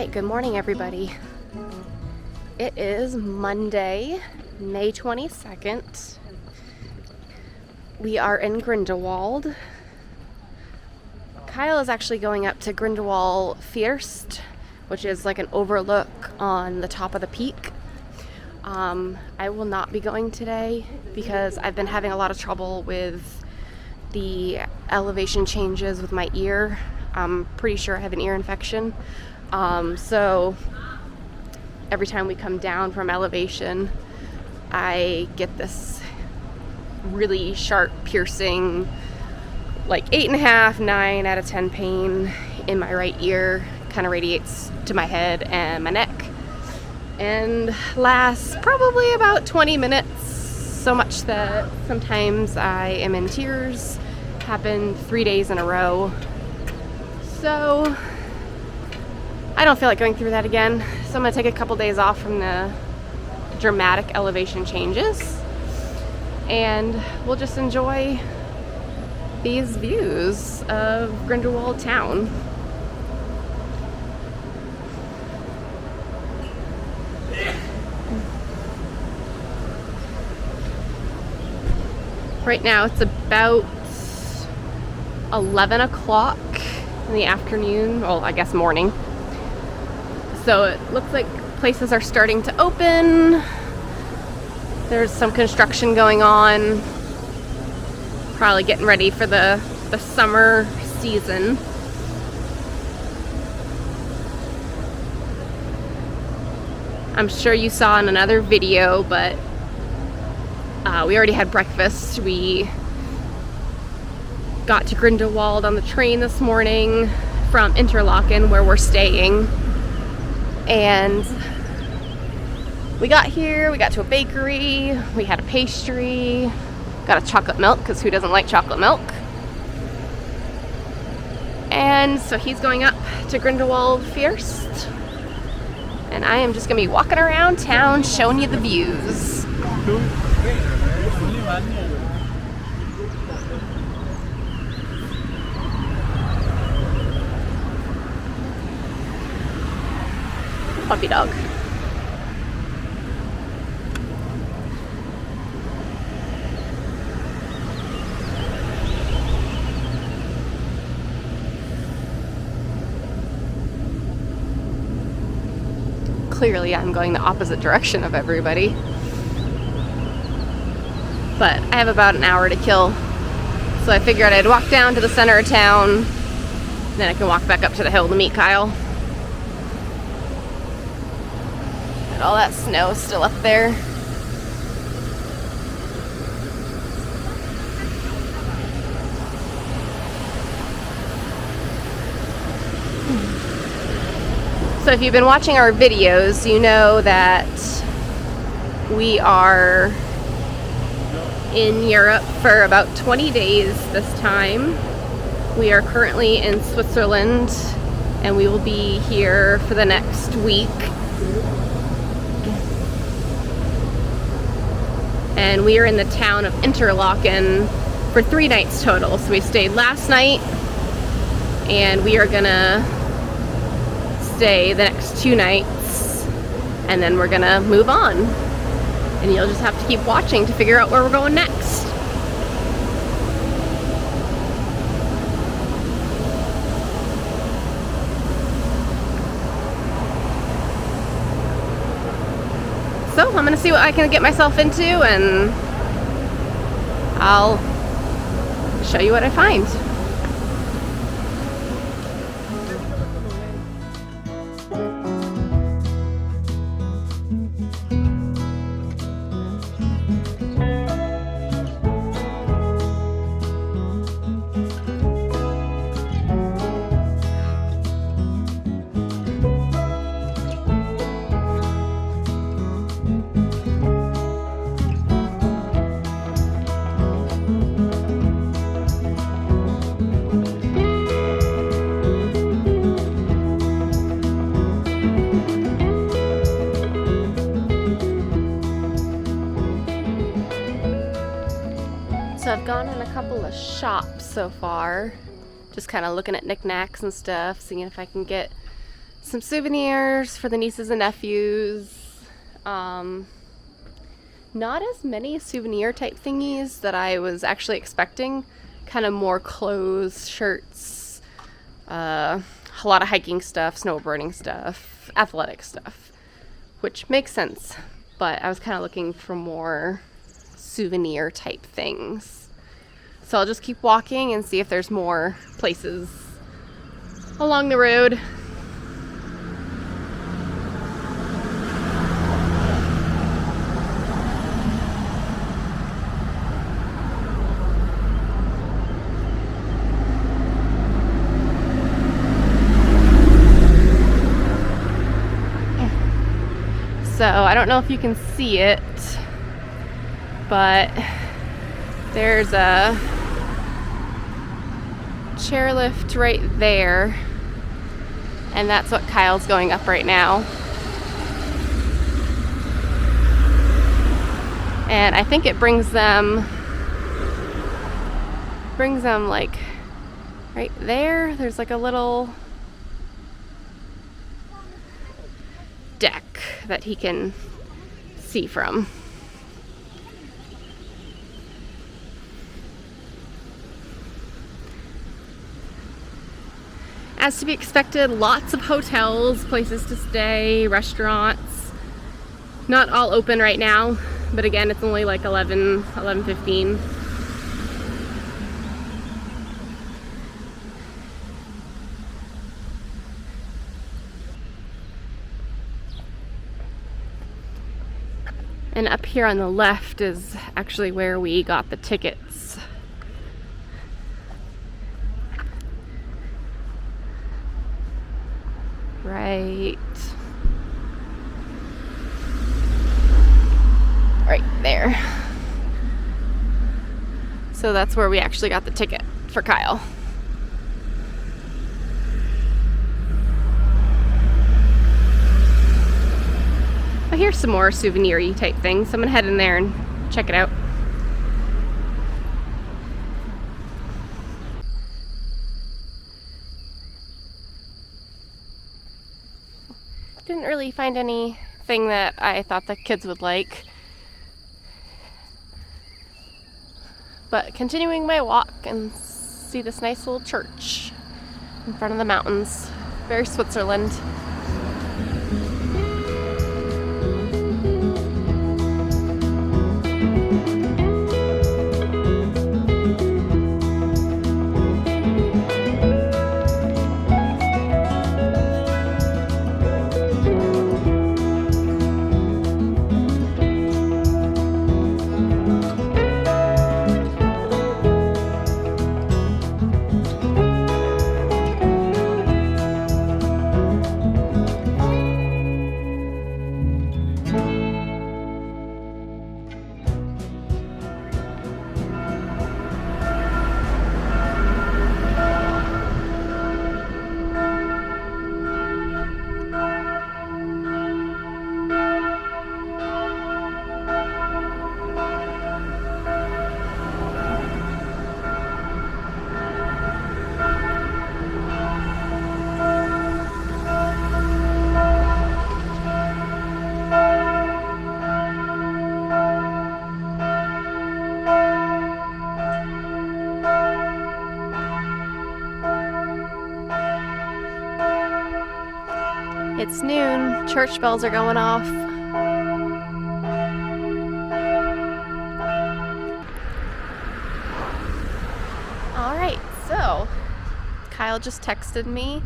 right, good morning everybody. It is Monday, May 22nd. We are in Grindelwald. Kyle is actually going up to Grindelwald First, which is like an overlook on the top of the peak. I will not be going today because I've been having a lot of trouble with the elevation changes with my ear. I'm pretty sure I have an ear infection. So every time we come down from elevation, I get this really sharp, piercing, like 8.5, 9 out of 10 pain in my right ear. Kind of radiates to my head and my neck, and lasts probably about 20 minutes. So much that sometimes I am in tears. Happened 3 days in a row. So I don't feel like going through that again. So I'm gonna take a couple days off from the dramatic elevation changes, and we'll just enjoy these views of Grindelwald town. Right now it's about 11 o'clock in the afternoon, well, I guess morning. So it looks like places are starting to open. There's some construction going on. Probably getting ready for the summer season. I'm sure you saw in another video, but we already had breakfast. We got to Grindelwald on the train this morning from Interlaken, where we're staying. And we got here, we got to a bakery, we had a pastry, got a chocolate milk, because who doesn't like chocolate milk? And so he's going up to Grindelwald First, and I am just going to be walking around town showing you the views. Puppy dog. Clearly I'm going the opposite direction of everybody. But I have about an hour to kill. So I figured I'd walk down to the center of town, then I can walk back up to the hill to meet Kyle. All that snow is still up there. So if you've been watching our videos, you know that we are in Europe for about 20 days this time. We are currently in Switzerland, and we will be here for the next week. And we are in the town of Interlaken for 3 nights total. So we stayed last night, and we are gonna stay the next 2 nights, and then we're gonna move on. And you'll just have to keep watching to figure out where we're going next. So I'm gonna see what I can get myself into, and I'll show you what I find. So I've gone in a couple of shops so far, just kind of looking at knickknacks and stuff, seeing if I can get some souvenirs for the nieces and nephews. Not as many souvenir type thingies that I was actually expecting. Kind of more clothes, shirts, a lot of hiking stuff, snowboarding stuff, athletic stuff, which makes sense. But I was kind of looking for more souvenir type things. So I'll just keep walking and see if there's more places along the road. So I don't know if you can see it, but there's a chairlift right there, and that's what Kyle's going up right now. And I think it brings them like right there. There's like a little deck that he can see from. As to be expected, lots of hotels, places to stay, restaurants. Not all open right now, but again, it's only like 11:15. And up here on the left is actually where we got the tickets. Right there. So that's where we actually got the ticket for Kyle. But here's some more souvenir-y type things. So I'm gonna head in there and check it out. Didn't really find anything that I thought the kids would like. But continuing my walk and see this nice little church in front of the mountains. Very Switzerland. It's noon, church bells are going off. Alright, so Kyle just texted me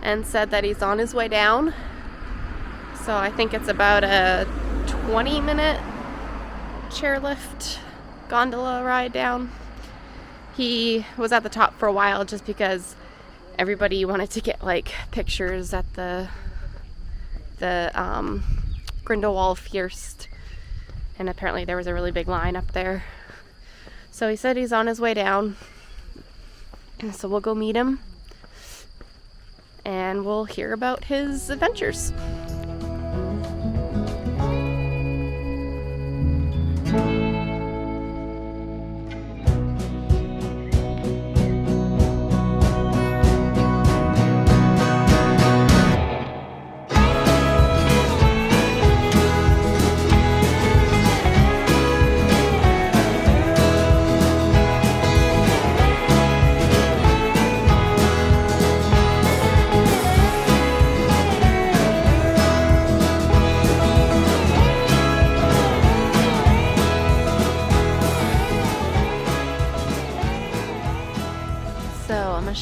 and said that he's on his way down. So I think it's about a 20-minute chairlift gondola ride down. He was at the top for a while just because everybody wanted to get like pictures at the Grindelwald First, and apparently there was a really big line up there. So he said he's on his way down, and so we'll go meet him and we'll hear about his adventures.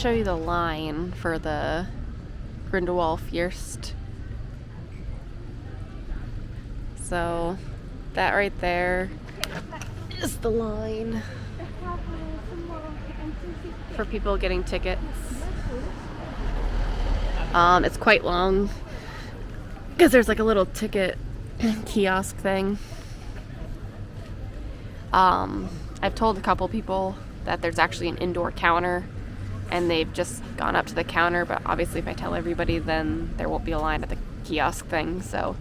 show you the line for the Grindelwald First. So that right there is the line for people getting tickets. It's quite long because there's like a little ticket kiosk thing. I've told a couple people that there's actually an indoor counter, and they've just gone up to the counter, but obviously if I tell everybody, then there won't be a line at the kiosk thing. So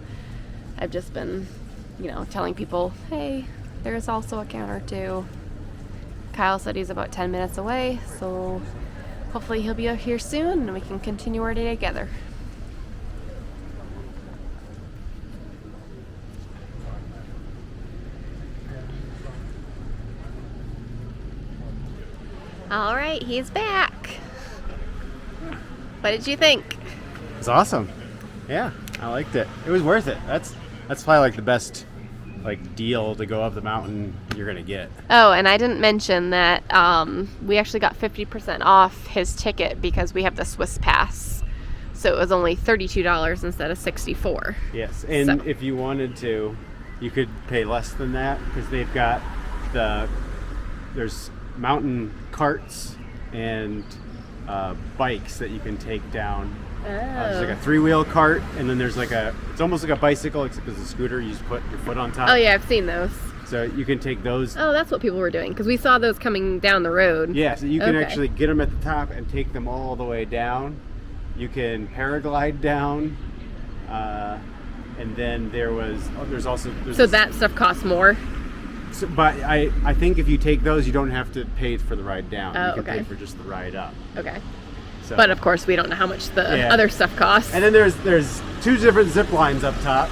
I've just been, telling people, hey, there's also a counter too. Kyle said he's about 10 minutes away, so hopefully he'll be out here soon and we can continue our day together. All right, he's back. What did you think? It's awesome. Yeah, I liked it. It was worth it. That's probably like the best deal to go up the mountain you're gonna get. Oh, and I didn't mention that we actually got 50% off his ticket because we have the Swiss Pass. So it was only $32 instead of $64. Yes, and if you wanted to, you could pay less than that because they've got there's mountain carts and bikes that you can take down. There's like a 3-wheel cart, and then there's it's almost like a bicycle except it's a scooter. You just put your foot on top. Oh yeah, I've seen those. So you can take those. Oh, that's what people were doing because we saw those coming down the road. Yeah, so you can actually get them at the top and take them all the way down. You can paraglide down, and then there's also that stuff costs more. So, but I think if you take those, you don't have to pay for the ride down. Oh, you can pay for just the ride up. Okay. So, but of course, we don't know how much the other stuff costs. And then there's 2 different zip lines up top.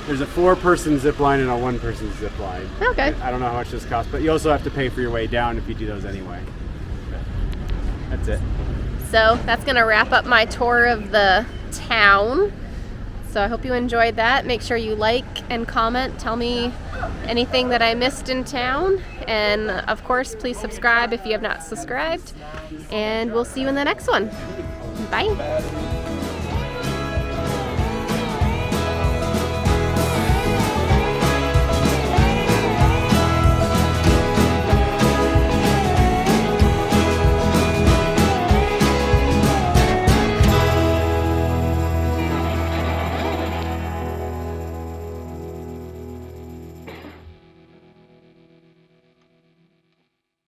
There's a 4-person zip line and a 1-person zip line. Okay. I don't know how much this costs, but you also have to pay for your way down if you do those anyway. That's it. So that's going to wrap up my tour of the town. So I hope you enjoyed that. Make sure you like and comment. Tell me anything that I missed in town. And of course, please subscribe if you have not subscribed. And we'll see you in the next one. Bye.